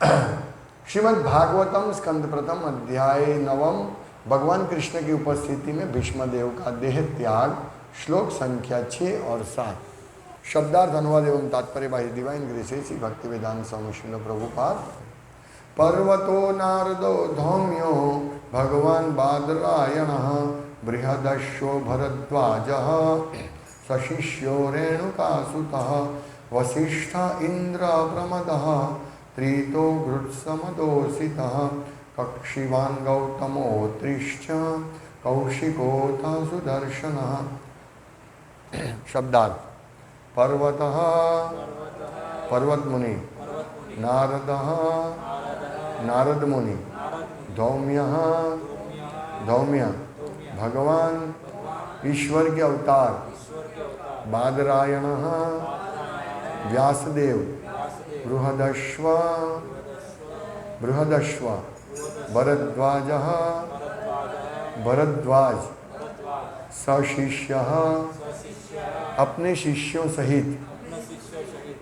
श्रीमद् भागवतम स्कंद प्रथम अध्याय नवम। भगवान कृष्ण की उपस्थिति में भीष्म देव का देह त्याग। श्लोक संख्या 6 और 7। शब्दार्थ अनुवाद एवं तात्पर्य बाय डिवाइन ग्रेस श्री भक्ति वेदांत स्वामी श्रील प्रभुपाद। पर्वतो नारदो धौम्यो भगवान बादरायणः बृहदश्वो भरद्वाजः सशिष्यो रेणुकासुतः वसिष्ठ इंद्र प्रमदः त्रितो गृत्समदोषितः कक्षिवान् गौतमोत्रिश्च कौशिकोऽथ सुदर्शनः। शब्दार्थ। पर्वतः पर्वत मुनि, नारदः नारद मुनि, धौम्यः धौम्य भगवान ईश्वर के अवतार, बादरायणः व्यासदेव, बृहदश्व बृहदश्व भरद्वाजः भरद्वाज सशिष्यः अपने शिष्यों सहित,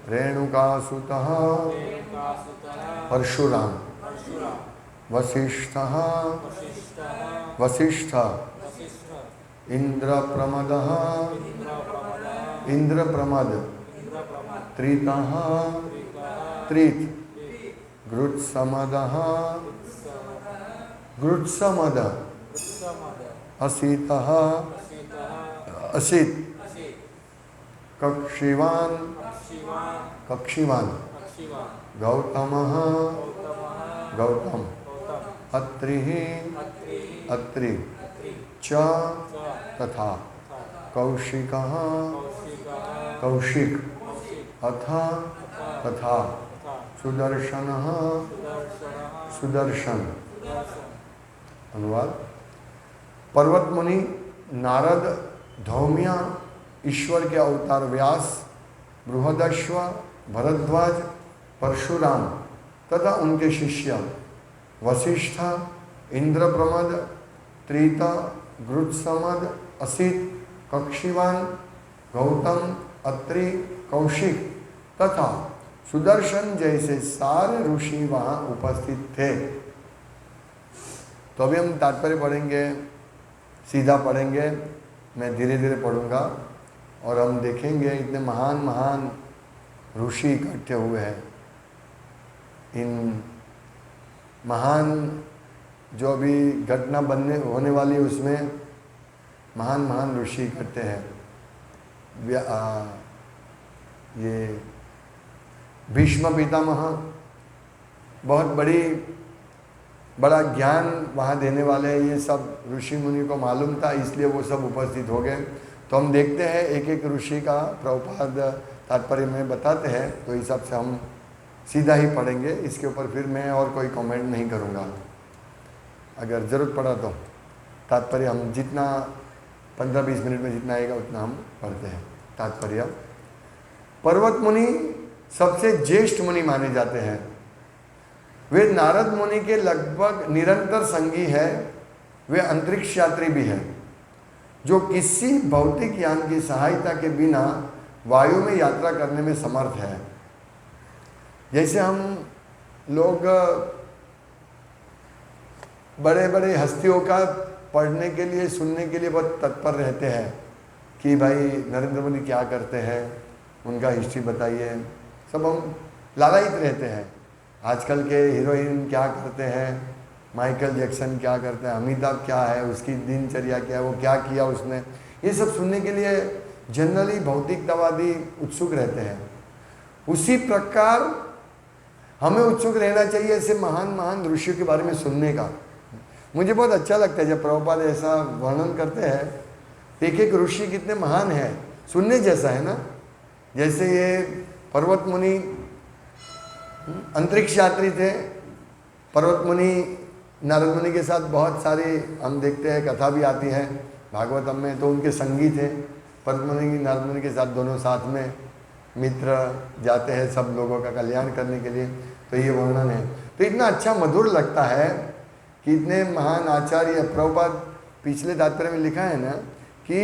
रेणुकासुतः परशुराम, वसिष्ठः वसिष्ठ, इंद्रप्रमदः इंद्रप्रमद, त्रितः त्रित, गृत्समदः गृत्समद, असितः असित, कक्षिवान् कक्षिवान्, गौतमः गौतम, अत्रिः अत्रि, च तथा, कौशिकः कौशिक, अथ तथा, सुदर्शनः सुदर्शन। अनुवाद। पर्वत मुनि नारद, धौम्य ईश्वर के अवतार व्यास, बृहदश्व भरद्वाज परशुराम तथा उनके शिष्य वसिष्ठ, इंद्रप्रमद, त्रित, गृत्समद, असित, कक्षिवान, गौतम, अत्रि, कौशिक तथा सुदर्शन जैसे सारे ऋषि वहाँ उपस्थित थे। तो अभी हम तात्पर्य पढ़ेंगे, सीधा पढ़ेंगे, मैं धीरे धीरे पढ़ूंगा और हम देखेंगे इतने महान महान ऋषि इकट्ठे हुए हैं। इन महान जो अभी घटना बनने होने वाली है उसमें महान महान ऋषि इकट्ठे हैं। ये भीष्म पितामह बहुत बड़ा ज्ञान वहाँ देने वाले हैं। ये सब ऋषि मुनि को मालूम था, इसलिए वो सब उपस्थित हो गए। तो हम देखते हैं एक एक ऋषि का प्रभुपाद तात्पर्य में बताते हैं, तो इस हिसाब से हम सीधा ही पढ़ेंगे। इसके ऊपर फिर मैं और कोई कमेंट नहीं करूँगा। अगर ज़रूरत पड़ा तो तात्पर्य हम जितना 15-20 मिनट में जितना आएगा उतना हम पढ़ते हैं। तात्पर्य। पर्वत मुनि सबसे ज्येष्ठ मुनि माने जाते हैं। वे नारद मुनि के लगभग निरंतर संगी है। वे अंतरिक्ष यात्री भी है जो किसी भौतिक यान की सहायता के बिना वायु में यात्रा करने में समर्थ है। जैसे हम लोग बड़े बड़े हस्तियों का पढ़ने के लिए, सुनने के लिए बहुत तत्पर रहते हैं कि भाई नरेंद्र मोदी क्या करते हैं, उनका हिस्ट्री बताइए। सब हम लालायित रहते हैं। आजकल के हीरोइन क्या करते हैं, माइकल जैक्सन क्या करते हैं, अमिताभ क्या है, उसकी दिनचर्या क्या है, वो क्या किया उसने, ये सब सुनने के लिए जनरली भौतिकतावादी उत्सुक रहते हैं। उसी प्रकार हमें उत्सुक रहना चाहिए ऐसे महान महान ऋषियों के बारे में सुनने का। मुझे बहुत अच्छा लगता है जब प्रभुपाद ऐसा वर्णन करते हैं, एक एक ऋषि कितने महान हैं, सुनने जैसा है ना। जैसे ये पर्वत मुनि अंतरिक्ष यात्री थे। पर्वत मुनि नारद मुनि के साथ बहुत सारी हम देखते हैं, कथा भी आती है भागवतम में, तो उनके संगी थे। पर्वत मुनि नारद मुनि के साथ दोनों साथ में मित्र जाते हैं सब लोगों का कल्याण करने के लिए। तो ये वर्णन है, तो इतना अच्छा मधुर लगता है कि इतने महान आचार्य। प्रभुपाद पिछले तात्पर्य में लिखा है ना कि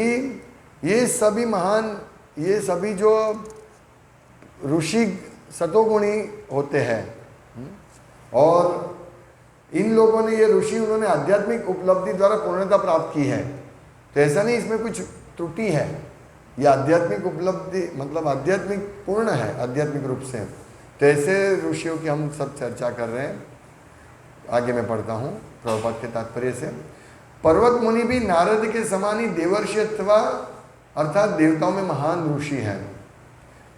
ये सभी महान, ये सभी जो ऋषि सतोगुणी होते हैं, और इन लोगों ने, ये ऋषि, उन्होंने आध्यात्मिक उपलब्धि द्वारा पूर्णता प्राप्त की है। तो ऐसा नहीं इसमें कुछ त्रुटि है, ये आध्यात्मिक उपलब्धि मतलब आध्यात्मिक पूर्ण है आध्यात्मिक रूप से। तो ऐसे ऋषियों की हम सब चर्चा कर रहे हैं। आगे मैं पढ़ता हूँ प्रभुपाद के तात्पर्य से। पर्वत मुनि भी नारद के समान ही देवर्षि अथवा अर्थात देवताओं में महान ऋषि हैं।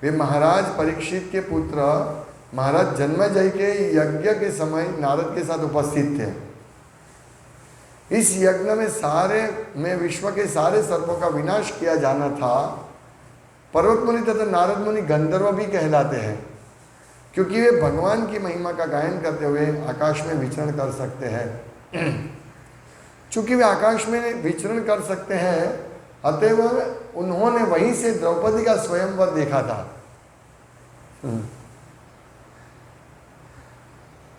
वे महाराज परीक्षित के पुत्र महाराज जन्मेजय के यज्ञ के समय नारद के साथ उपस्थित थे। इस यज्ञ में विश्व के सारे सर्पों का विनाश किया जाना था। पर्वत मुनि तथा नारद मुनि गंधर्व भी कहलाते हैं, क्योंकि वे भगवान की महिमा का गायन करते हुए आकाश में विचरण कर सकते हैं। चूंकि वे आकाश में विचरण कर सकते हैं, अतएव उन्होंने वहीं से द्रौपदी का स्वयंवर देखा था।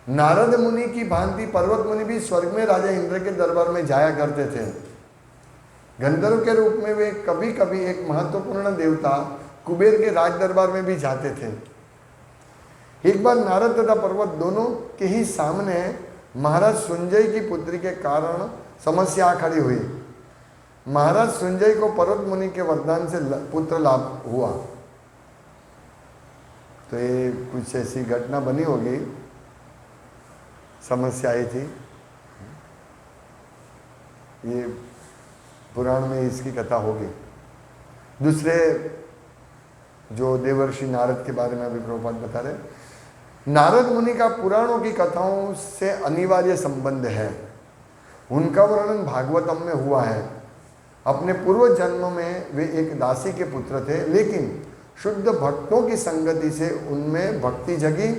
नारद मुनि की भांति पर्वत मुनि भी स्वर्ग में राजा इंद्र के दरबार में जाया करते थे। गंधर्व के रूप में वे कभी कभी एक महत्वपूर्ण देवता कुबेर के राज दरबार में भी जाते थे। एक बार नारद तथा पर्वत दोनों के ही सामने महाराज सुंजय की पुत्री के कारण समस्या खड़ी हुई। महाराज सुंजय को पर्वत मुनि के वरदान से पुत्र लाभ हुआ। तो ये कुछ ऐसी घटना बनी होगी, समस्या आई थी। ये पुराण में इसकी कथा होगी। दूसरे जो देवर्षि नारद के बारे में अभी प्रभुपाद बता रहे, नारद मुनि का पुराणों की कथाओं से अनिवार्य संबंध है। उनका वर्णन भागवतम में हुआ है। अपने पूर्व जन्म में वे एक दासी के पुत्र थे, लेकिन शुद्ध भक्तों की संगति से उनमें भक्ति जगी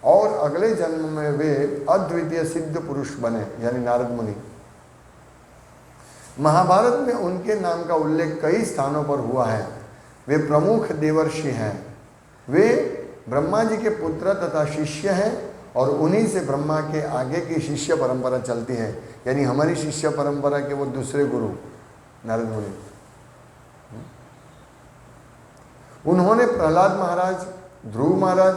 और अगले जन्म में वे अद्वितीय सिद्ध पुरुष बने, यानी नारद मुनि। महाभारत में उनके नाम का उल्लेख कई स्थानों पर हुआ है। वे प्रमुख देवर्षि हैं। वे ब्रह्मा जी के पुत्र तथा शिष्य हैं और उन्हीं से ब्रह्मा के आगे की शिष्य परंपरा चलती है, यानी हमारी शिष्य परंपरा के वो दूसरे गुरु नारद मुनि। उन्होंने प्रहलाद महाराज, ध्रुव महाराज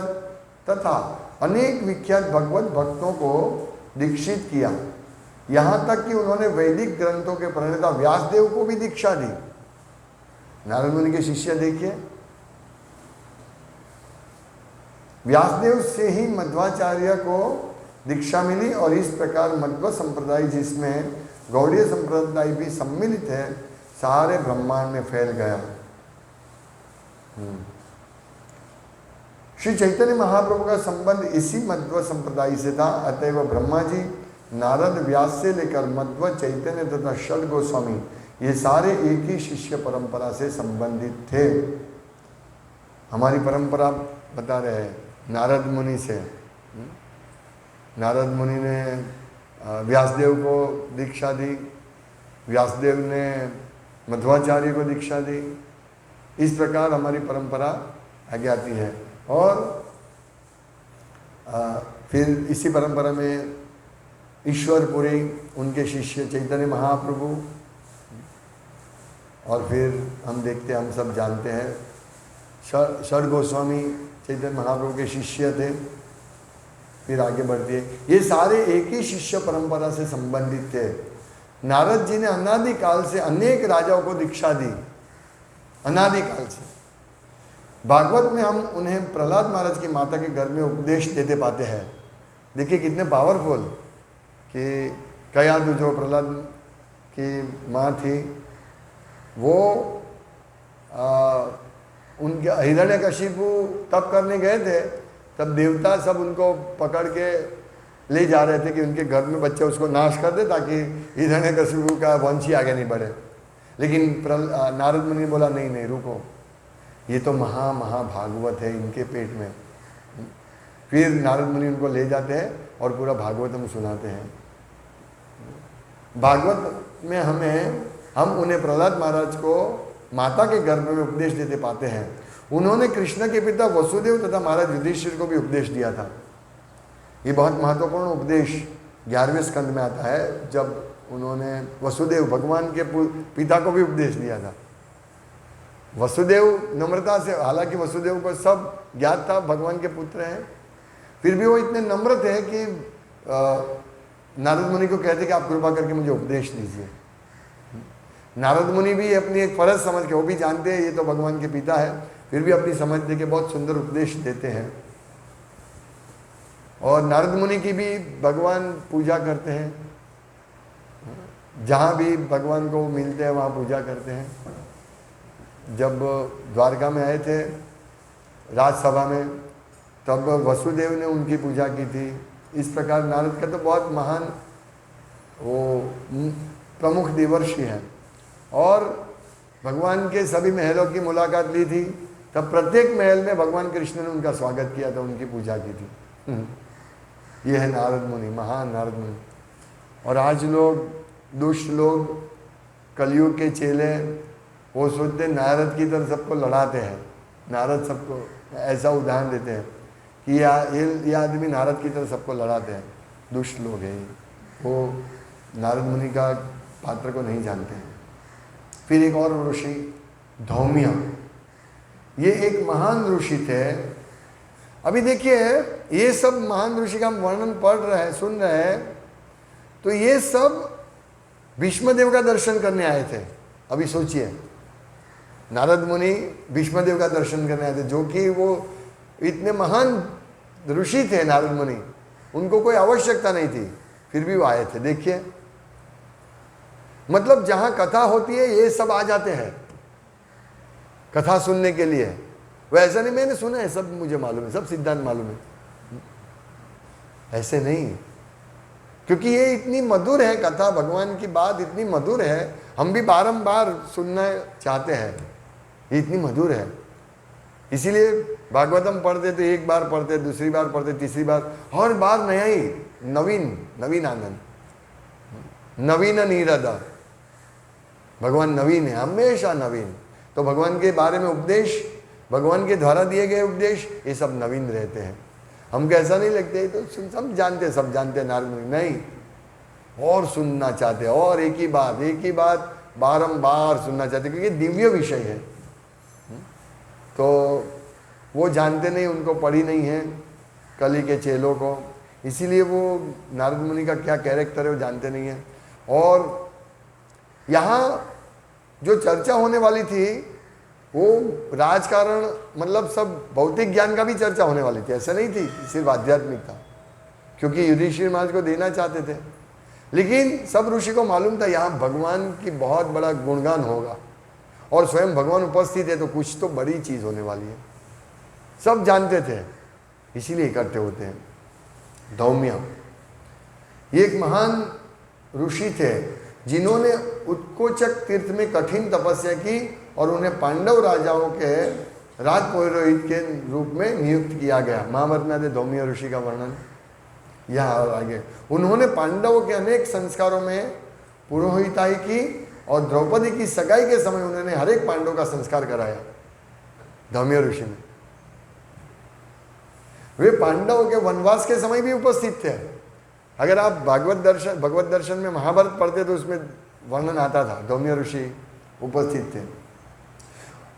तथा अनेक विख्यात भगवत भक्तों को दीक्षित किया। यहाँ तक कि उन्होंने वैदिक ग्रंथों के प्रणेता व्यासदेव को भी दीक्षा दी। नारद मुनि के शिष्य देखिए, व्यासदेव से ही मध्वाचार्य को दीक्षा मिली और इस प्रकार मध्व संप्रदाय, जिसमें गौड़ीय संप्रदाय भी सम्मिलित है, सारे ब्रह्मांड में फैल गया। श्री चैतन्य महाप्रभु का संबंध इसी मध्व संप्रदाय से था। अतएव ब्रह्मा जी, नारद, व्यास से लेकर मध्व, चैतन्य तथा षड गोस्वामी, ये सारे एक ही शिष्य परंपरा से संबंधित थे। हमारी परंपरा बता रहे हैं नारद मुनि से। नारद मुनि ने व्यासदेव को दीक्षा दी, व्यासदेव ने मध्वाचार्य को दीक्षा दी। इस प्रकार हमारी परंपरा आगे आती है। और फिर इसी परंपरा में ईश्वरपुरी, उनके शिष्य चैतन्य महाप्रभु, और फिर हम देखते, हम सब जानते हैं षड गोस्वामी चैतन्य महाप्रभु के शिष्य थे। फिर आगे बढ़ती है, ये सारे एक ही शिष्य परंपरा से संबंधित थे। नारद जी ने अनादिकाल से अनेक राजाओं को दीक्षा दी, अनादिकाल से। भागवत में हम उन्हें प्रहलाद महाराज की माता के घर में उपदेश देते पाते हैं। देखिए कितने पावरफुल, कि कयादु जो प्रहलाद की माँ थी, वो उनके हिरण्यकशिपु तप करने गए थे, तब देवता सब उनको पकड़ के ले जा रहे थे कि उनके घर में बच्चे उसको नाश कर दे, ताकि हिरण्यकशिपु का वंश ही आगे नहीं बढ़े। लेकिन नारद मुनि ने बोला, नहीं नहीं रुको, ये तो महाभागवत है इनके पेट में। फिर नारद मुनि उनको ले जाते हैं और पूरा भागवत हम सुनाते हैं। भागवत में हम उन्हें प्रहलाद महाराज को माता के गर्भ में उपदेश देते पाते हैं। उन्होंने कृष्ण के पिता वसुदेव तथा महाराज युधिष्ठिर को भी उपदेश दिया था। ये बहुत महत्वपूर्ण उपदेश 11वें स्कंद में आता है, जब उन्होंने वसुदेव, भगवान के पिता को भी उपदेश दिया था। वसुदेव नम्रता से, हालांकि वसुदेव को सब ज्ञात था भगवान के पुत्र हैं, फिर भी वो इतने नम्र थे कि नारद मुनि को कहते कि आप कृपा करके मुझे उपदेश दीजिए। नारद मुनि भी अपनी एक फर्ज समझ के, वो भी जानते हैं ये तो भगवान के पिता है, फिर भी अपनी समझ दे के बहुत सुंदर उपदेश देते हैं। और नारद मुनि की भी भगवान पूजा करते हैं, जहाँ भी भगवान को मिलते हैं वहाँ पूजा करते हैं। जब द्वारका में आए थे राजसभा में, तब वसुदेव ने उनकी पूजा की थी। इस प्रकार नारद का तो बहुत महान वो प्रमुख देवर्षि हैं। और भगवान के सभी महलों की मुलाकात ली थी, तब प्रत्येक महल में भगवान कृष्ण ने उनका स्वागत किया था, उनकी पूजा की थी। ये है नारद मुनि, महान नारद मुनि। और आज लोग, दुष्ट लोग, कलयुग के चेले, वो सोचते नारद की तरह सबको लड़ाते हैं। नारद सबको ऐसा उदाहरण देते हैं कि ये आदमी नारद की तरह सबको लड़ाते हैं। दुष्ट लोग हैं, वो नारद मुनि का पात्र को नहीं जानते हैं। फिर एक और ऋषि धौम्य, ये एक महान ऋषि थे। अभी देखिए, ये सब महान ऋषि का हम वर्णन पढ़ रहे हैं, सुन रहे हैं, तो ये सब भीष्मदेव का दर्शन करने आए थे। अभी सोचिए, नारद मुनि भीष्मदेव का दर्शन करने आए थे, जो कि वो इतने महान ऋषि थे। नारद मुनि, उनको कोई आवश्यकता नहीं थी, फिर भी वो आए थे। देखिए, मतलब जहां कथा होती है ये सब आ जाते हैं कथा सुनने के लिए। वो ऐसा नहीं मैंने सुना है, सब मुझे मालूम है, सब सिद्धांत मालूम है, ऐसे नहीं। क्योंकि ये इतनी मधुर है कथा, भगवान की बात इतनी मधुर है, हम भी बारंबार सुनना चाहते हैं, ये इतनी मधुर है। इसीलिए भागवतम पढ़ते तो एक बार पढ़ते, दूसरी बार पढ़ते, तीसरी बार, हर बार नया ही, नवीन आनंद, नवीन नीरदा। भगवान नवीन है, हमेशा नवीन। तो भगवान के बारे में उपदेश, भगवान के द्वारा दिए गए उपदेश, ये सब नवीन रहते हैं। हमको ऐसा नहीं लगते तो सब जानते हैं नारद मुनि, नहीं, और सुनना चाहते हैं, और एक ही बात बारंबार सुनना चाहते, क्योंकि दिव्य विषय है। तो वो जानते नहीं, उनको पढ़ी नहीं है कली के चेलों को, इसीलिए वो नारद मुनि का क्या कैरेक्टर है वो जानते नहीं है। और यहाँ जो चर्चा होने वाली थी वो राजकारण, मतलब सब भौतिक ज्ञान का भी चर्चा होने वाली थी, ऐसा नहीं थी सिर्फ आध्यात्मिक था, क्योंकि युधिष्ठिर महाराज को देना चाहते थे। लेकिन सब ऋषि को मालूम था यहाँ भगवान की बहुत बड़ा गुणगान होगा, और स्वयं भगवान उपस्थित है तो कुछ तो बड़ी चीज होने वाली है, सब जानते थे, इसीलिए इकट्ठे होते हैं। धौम्य ये एक महान ऋषि थे जिन्होंने उत्कोचक तीर्थ में कठिन तपस्या की और उन्हें पांडव राजाओं के राजपुरोहित के रूप में नियुक्त किया गया। महाभारत में आते धौम्य ऋषि का वर्णन यहाँ और आगे। उन्होंने पांडवों के अनेक संस्कारों में पुरोहिताई की और द्रौपदी की सगाई के समय उन्होंने हर एक पांडव का संस्कार कराया। धौम्य ऋषि ने, वे पांडवों के वनवास के समय भी उपस्थित थे। अगर आप भगवत दर्शन में महाभारत पढ़ते तो उसमें वर्णन आता था, धौम्य ऋषि उपस्थित थे।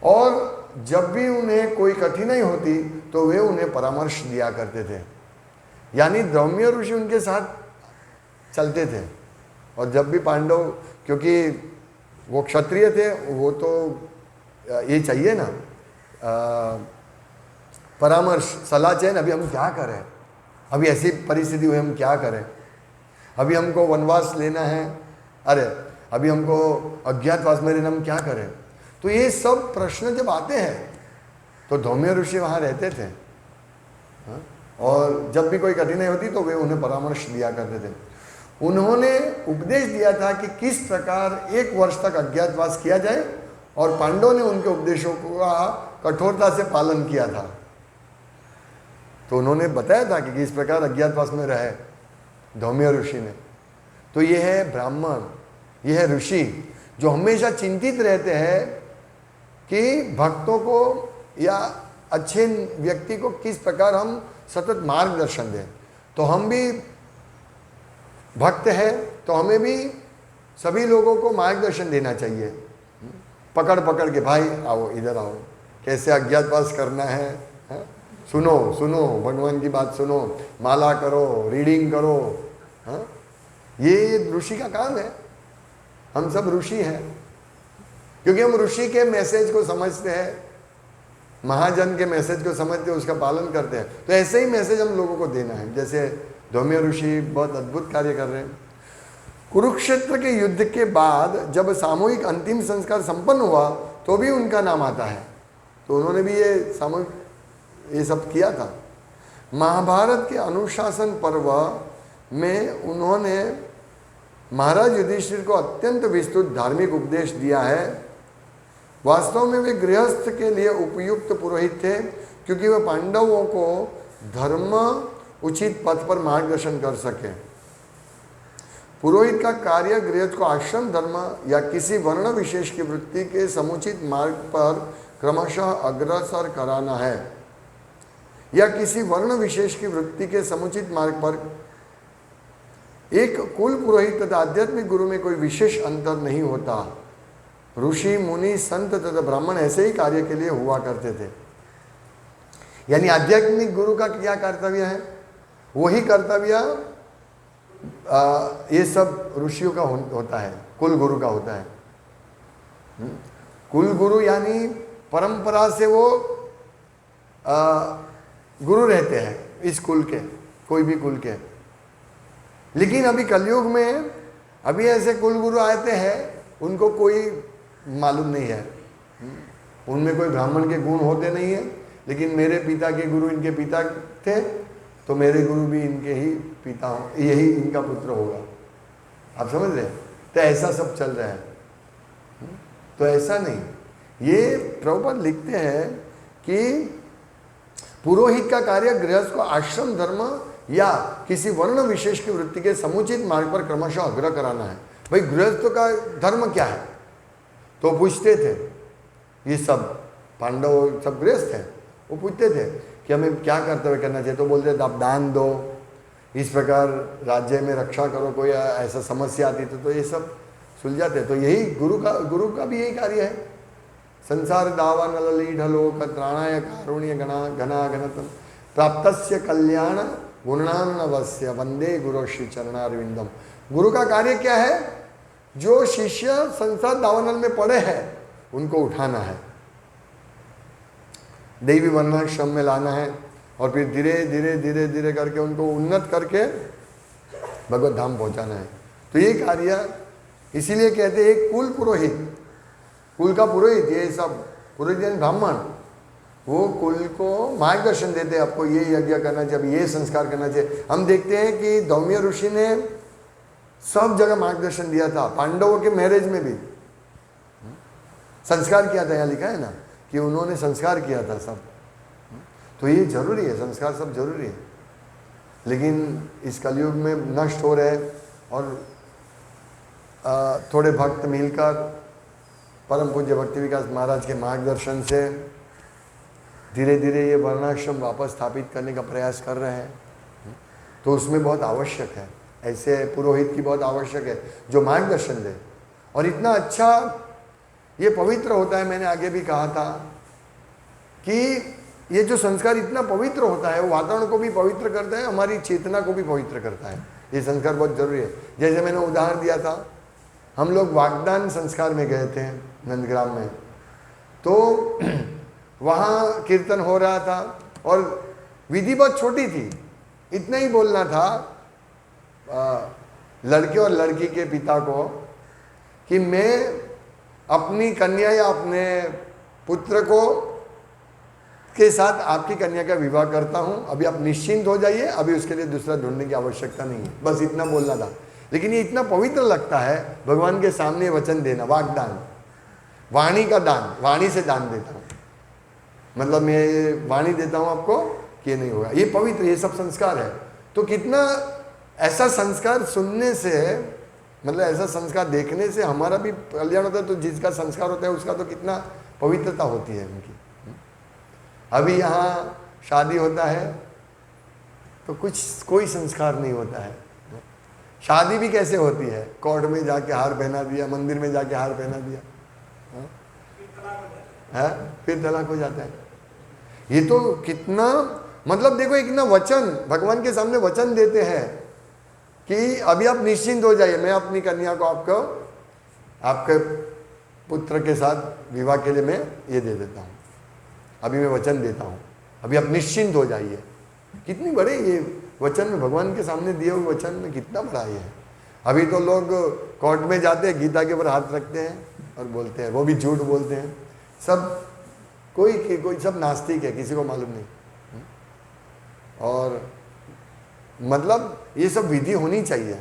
और जब भी उन्हें कोई कठिनाई होती तो वे उन्हें परामर्श दिया करते थे, यानी धौम्य ऋषि उनके साथ चलते थे। और जब भी पांडव, क्योंकि वो क्षत्रिय थे, वो तो ये चाहिए ना परामर्श, सलाह चाहिए ना, अभी हम क्या करें, अभी ऐसी परिस्थिति हुई हम क्या करें, अभी हमको वनवास लेना है, अरे अभी हमको अज्ञातवास में रहना, हम क्या करें। तो ये सब प्रश्न जब आते हैं तो धौम्य ऋषि वहाँ रहते थे। और जब भी कोई कठिनाई होती तो वे उन्हें परामर्श दिया करते थे। उन्होंने उपदेश दिया था कि किस प्रकार 1 वर्ष तक अज्ञातवास किया जाए, और पांडवों ने उनके उपदेशों का कठोरता से पालन किया था। तो उन्होंने बताया था कि किस प्रकार अज्ञातवास में रहे धौम्य ऋषि ने। तो ये है ब्राह्मण, ये है ऋषि जो हमेशा चिंतित रहते हैं कि भक्तों को या अच्छे व्यक्ति को किस प्रकार हम सतत मार्गदर्शन दें। तो हम भी भक्त हैं तो हमें भी सभी लोगों को मार्गदर्शन देना चाहिए, पकड़ पकड़ के, भाई आओ इधर आओ, कैसे अज्ञातवास करना है, सुनो सुनो, भगवान की बात सुनो, माला करो, रीडिंग करो। हाँ, ये ऋषि का काम है। हम सब ऋषि हैं क्योंकि हम ऋषि के मैसेज को समझते हैं, महाजन के मैसेज को समझते हैं, उसका पालन करते हैं। तो ऐसे ही मैसेज हम लोगों को देना है। जैसे धौम्य ऋषि बहुत अद्भुत कार्य कर रहे हैं। कुरुक्षेत्र के युद्ध के बाद जब सामूहिक अंतिम संस्कार संपन्न हुआ तो भी उनका नाम आता है। तो उन्होंने भी ये सामूहिक ये सब किया था। महाभारत के अनुशासन पर्व में उन्होंने महाराज युधिष्ठिर को अत्यंत विस्तृत धार्मिक उपदेश दिया है। वास्तव में वे गृहस्थ के लिए उपयुक्त पुरोहित थे क्योंकि वे पांडवों को धर्म उचित पथ पर मार्गदर्शन कर सके। पुरोहित का कार्य गृहस्थ को आश्रम धर्म या किसी वर्ण विशेष की वृत्ति के समुचित मार्ग पर क्रमशः अग्रसर कराना है, या किसी वर्ण विशेष की वृत्ति के समुचित मार्ग पर। एक कुल पुरोहित तथा आध्यात्मिक गुरु में कोई विशेष अंतर नहीं होता। ऋषि मुनि संत तथा ब्राह्मण ऐसे ही कार्य के लिए हुआ करते थे। यानी आध्यात्मिक गुरु का क्या कर्तव्य है, वही कर्तव्य ये सब ऋषियों का होता है, कुल गुरु का होता है। कुल गुरु यानी परंपरा से वो गुरु रहते हैं इस कुल के, कोई भी कुल के। लेकिन अभी कलयुग में अभी ऐसे कुल गुरु आते हैं, उनको कोई मालूम नहीं है, उनमें कोई ब्राह्मण के गुण होते नहीं है। लेकिन मेरे पिता के गुरु इनके पिता थे, तो मेरे गुरु भी इनके ही पिता हो, यही इनका पुत्र होगा। आप समझ रहे हैं? तो ऐसा सब चल रहा है। तो ऐसा नहीं, ये प्रभुपाद लिखते हैं कि पुरोहित का कार्य गृहस्थ को आश्रम धर्म या किसी वर्ण विशेष की वृत्ति के समुचित मार्ग पर क्रमशः अग्रह कराना है। भाई गृहस्थ का धर्म क्या है? तो पूछते थे, ये सब पांडव सब गृहस्थ हैं, वो पूछते थे कि हमें क्या कर्तव्य करना चाहिए। तो बोलते थे आप दान दो, इस प्रकार राज्य में रक्षा करो, कोई ऐसा समस्या आती तो ये सब सुलझाते। तो यही गुरु का भी यही कार्य है। संसार दावा नलली ढलोक त्राणाय कारुण्य गणा घना घनतम प्राप्तस्य कल्याण गुणान्नवस्य वंदे गुरु श्री चरणारविंदम। गुरु का कार्य क्या है? जो शिष्य संसार दावानल में पड़े हैं उनको उठाना है, दैवी वर्णाश्रम में लाना है, और फिर धीरे धीरे धीरे धीरे करके उनको उन्नत करके भगवत धाम पहुंचाना है। तो ये कार्य इसीलिए कहते हैं एक कुल पुरोहित, कुल का पुरोहित, ये सब पुरोहित यानी ब्राह्मण, वो कुल को मार्गदर्शन देते हैं, आपको ये यज्ञ करना चाहिए, ये संस्कार करना चाहिए। हम देखते हैं कि धौम्य ऋषि ने सब जगह मार्गदर्शन दिया था। पांडवों के मैरिज में भी संस्कार किया था, यहाँ लिखा है ना कि उन्होंने संस्कार किया था सब। तो ये जरूरी है, संस्कार सब जरूरी है। लेकिन इस कलयुग में नष्ट हो रहे, और थोड़े भक्त मिलकर परम पूज्य भक्ति विकास महाराज के मार्गदर्शन से धीरे धीरे ये वर्णाश्रम वापस स्थापित करने का प्रयास कर रहे हैं। तो उसमें बहुत आवश्यक है, ऐसे पुरोहित की बहुत आवश्यक है जो मार्गदर्शन दे। और इतना अच्छा ये पवित्र होता है, मैंने आगे भी कहा था कि ये जो संस्कार इतना पवित्र होता है, वो वातावरण को भी पवित्र करता है, हमारी चेतना को भी पवित्र करता है। ये संस्कार बहुत जरूरी है। जैसे मैंने उदाहरण दिया था, हम लोग वागदान संस्कार में गए थे नंदग्राम में, तो वहाँ कीर्तन हो रहा था और विधि बहुत छोटी थी, इतना ही बोलना था लड़के और लड़की के पिता को कि मैं अपनी कन्या या अपने पुत्र को के साथ आपकी कन्या का विवाह करता हूँ, अभी आप निश्चिंत हो जाइए, अभी उसके लिए दूसरा ढूंढने की आवश्यकता नहीं है। बस इतना बोलना था। लेकिन ये इतना पवित्र लगता है भगवान के सामने वचन देना, वागदान, वाणी का दान, वाणी से दान देता हूँ, मतलब मैं वाणी देता हूँ आपको कि ये नहीं होगा, ये पवित्र, ये सब संस्कार है। तो कितना ऐसा संस्कार सुनने से, मतलब ऐसा संस्कार देखने से हमारा भी कल्याण होता है। तो जिसका संस्कार होता है उसका तो कितना पवित्रता होती है उनकी। अभी यहाँ शादी होता है तो कोई संस्कार नहीं होता है। शादी भी कैसे होती है? कोर्ट में जाके हार पहना दिया, मंदिर में जाके हार पहना दिया, है? फिर तलाक हो जाता है। ये तो कितना, मतलब देखो एक ना वचन भगवान के सामने वचन देते हैं कि अभी आप निश्चिंत हो जाइए, मैं अपनी कन्या को आपको आपके पुत्र के साथ विवाह के लिए मैं ये दे देता हूँ, अभी मैं वचन देता हूँ, अभी आप निश्चिंत हो जाइए। कितनी बड़े ये वचन में, भगवान के सामने दिए हुए वचन में कितना बड़ा ये है। अभी तो लोग कोर्ट में जाते हैं, गीता के ऊपर हाथ रखते हैं और बोलते हैं, वो भी झूठ बोलते हैं। सब कोई सब नास्तिक है, किसी को मालूम नहीं। और मतलब ये सब विधि होनी चाहिए,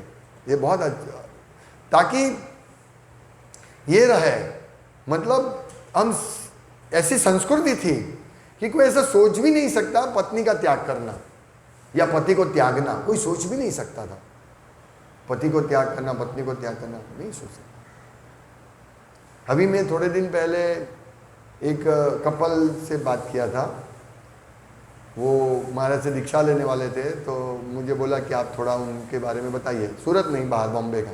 ये बहुत अच्छा, ताकि ये रहे, मतलब हम ऐसी संस्कृति थी कि कोई ऐसा सोच भी नहीं सकता पत्नी का त्याग करना या पति को त्यागना, कोई सोच भी नहीं सकता था। पति को त्याग करना, पत्नी को त्याग करना नहीं सोच सकता। अभी मैं थोड़े दिन पहले एक कपल से बात किया था, वो महाराज से दीक्षा लेने वाले थे, तो मुझे बोला कि आप थोड़ा उनके बारे में बताइए। सूरत नहीं, बाहर बॉम्बे का।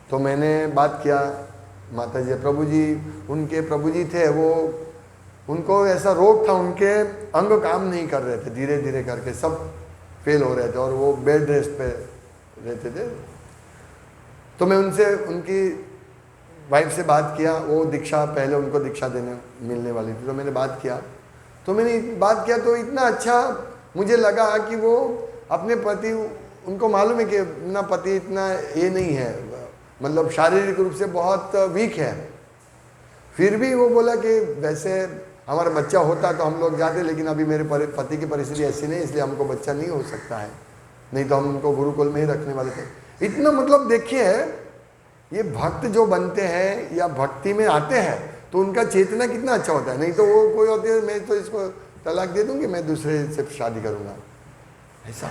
तो मैंने बात किया, माता जी प्रभु जी, उनके प्रभु जी थे, वो उनको ऐसा रोग था, उनके अंग काम नहीं कर रहे थे, धीरे धीरे करके सब फेल हो रहे थे और वो बेड रेस्ट पे रहते थे। तो मैं उनसे, उनकी वाइफ से बात किया, वो दीक्षा पहले उनको दीक्षा देने मिलने वाली थी, तो मैंने बात किया। तो मैंने बात किया तो इतना अच्छा मुझे लगा कि वो अपने पति, उनको मालूम है कि ना पति इतना ये नहीं है, मतलब शारीरिक रूप से बहुत वीक है, फिर भी वो बोला कि वैसे हमारा बच्चा होता तो हम लोग जाते, लेकिन अभी मेरे पति की परिस्थिति ऐसी नहीं, इसलिए हमको बच्चा नहीं हो सकता है, नहीं तो हम उनको गुरुकुल में ही रखने वाले थे। इतना मतलब देखिए, ये भक्त जो बनते हैं या भक्ति में आते हैं तो उनका चेतना कितना अच्छा होता है। नहीं तो वो कोई होती है, मैं तो इसको तलाक दे दूंगी, मैं दूसरे से शादी करूंगा, ऐसा।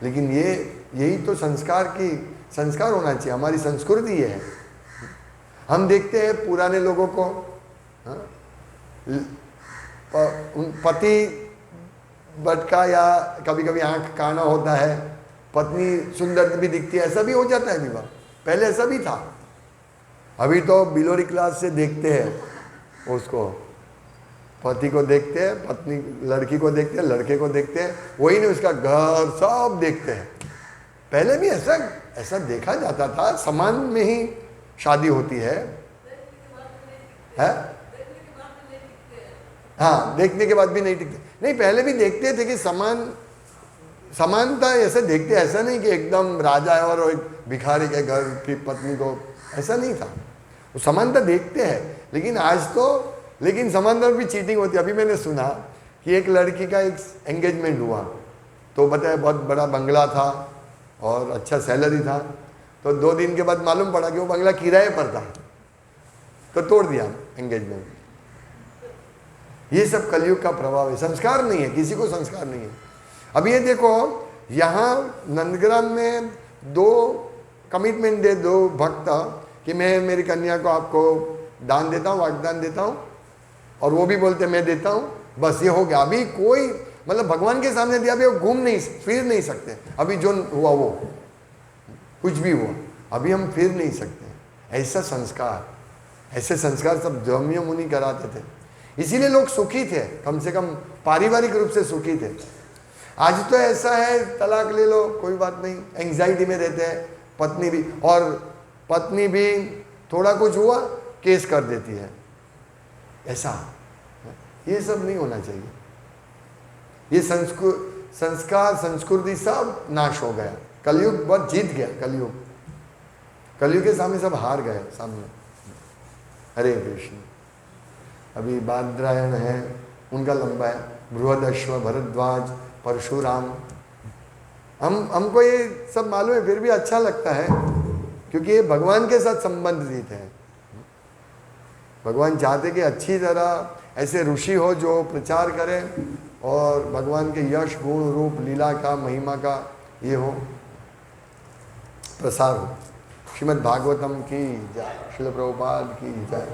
लेकिन यही तो संस्कार होना चाहिए, हमारी संस्कृति ये है। हम देखते हैं पुराने लोगों को, पति बटका या कभी कभी आंख काना होता है, पत्नी सुंदर भी दिखती है, ऐसा भी हो जाता है विवाह। पहले ऐसा भी था, अभी तो बिलोरी क्लास से देखते हैं उसको, पति को देखते हैं, पत्नी लड़की को देखते हैं, लड़के को देखते हैं, वही नहीं उसका घर सब देखते हैं। पहले भी ऐसा देखा जाता था, समान में ही शादी होती है? हाँ, देखने के बाद भी नहीं टिकते। नहीं, पहले भी देखते थे कि समानता ऐसे देखते, ऐसा नहीं कि एकदम राजा है और एक भिखारी के घर की पत्नी को, ऐसा नहीं था। वो समानता देखते हैं, लेकिन आज तो, लेकिन समानता भी चीटिंग होती है। अभी मैंने सुना कि एक लड़की का एक एंगेजमेंट हुआ, तो बताया बहुत बड़ा बंगला था और अच्छा सैलरी था, तो 2 दिन के बाद मालूम पड़ा कि वो बंगला किराए पर था, तो तोड़ दिया एंगेजमेंट। ये सब कलयुग का प्रभाव है, संस्कार नहीं है, किसी को संस्कार नहीं है। अब ये देखो, यहाँ नंदग्राम में 2 कमिटमेंट दे, 2 भक्त कि मैं मेरी कन्या को आपको दान देता हूँ, वाग्दान देता हूँ, और वो भी बोलते मैं देता हूँ, बस ये हो गया। अभी कोई, मतलब भगवान के सामने दिया, अभी वो फिर नहीं सकते। अभी जो हुआ वो कुछ भी हुआ, अभी हम फिर नहीं सकते। ऐसे संस्कार सब जम्य मुनि कराते थे, इसीलिए लोग सुखी थे, कम से कम पारिवारिक रूप से सुखी थे। आज तो ऐसा है, तलाक ले लो कोई बात नहीं, एंग्जाइटी में रहते हैं, पत्नी भी थोड़ा कुछ हुआ केस कर देती है, ऐसा। ये सब नहीं होना चाहिए। ये संस्कार संस्कृति सब नाश हो गया, कलयुग बहुत जीत गया। कलयुग के सामने सब हार गए सामने। हरे कृष्ण। अभी बादरायण है, उनका लंबा है, बृहदश्व, भरद्वाज, परशुराम। हमको ये सब मालूम है, फिर भी अच्छा लगता है, क्योंकि ये भगवान के साथ संबंधित है। भगवान चाहते कि अच्छी तरह ऐसे ऋषि हो जो प्रचार करें और भगवान के यश, गुण, रूप, लीला का, महिमा का ये हो, प्रसार हो। श्रीमद् भागवतम की जय, श्रील प्रभुपाद की जय।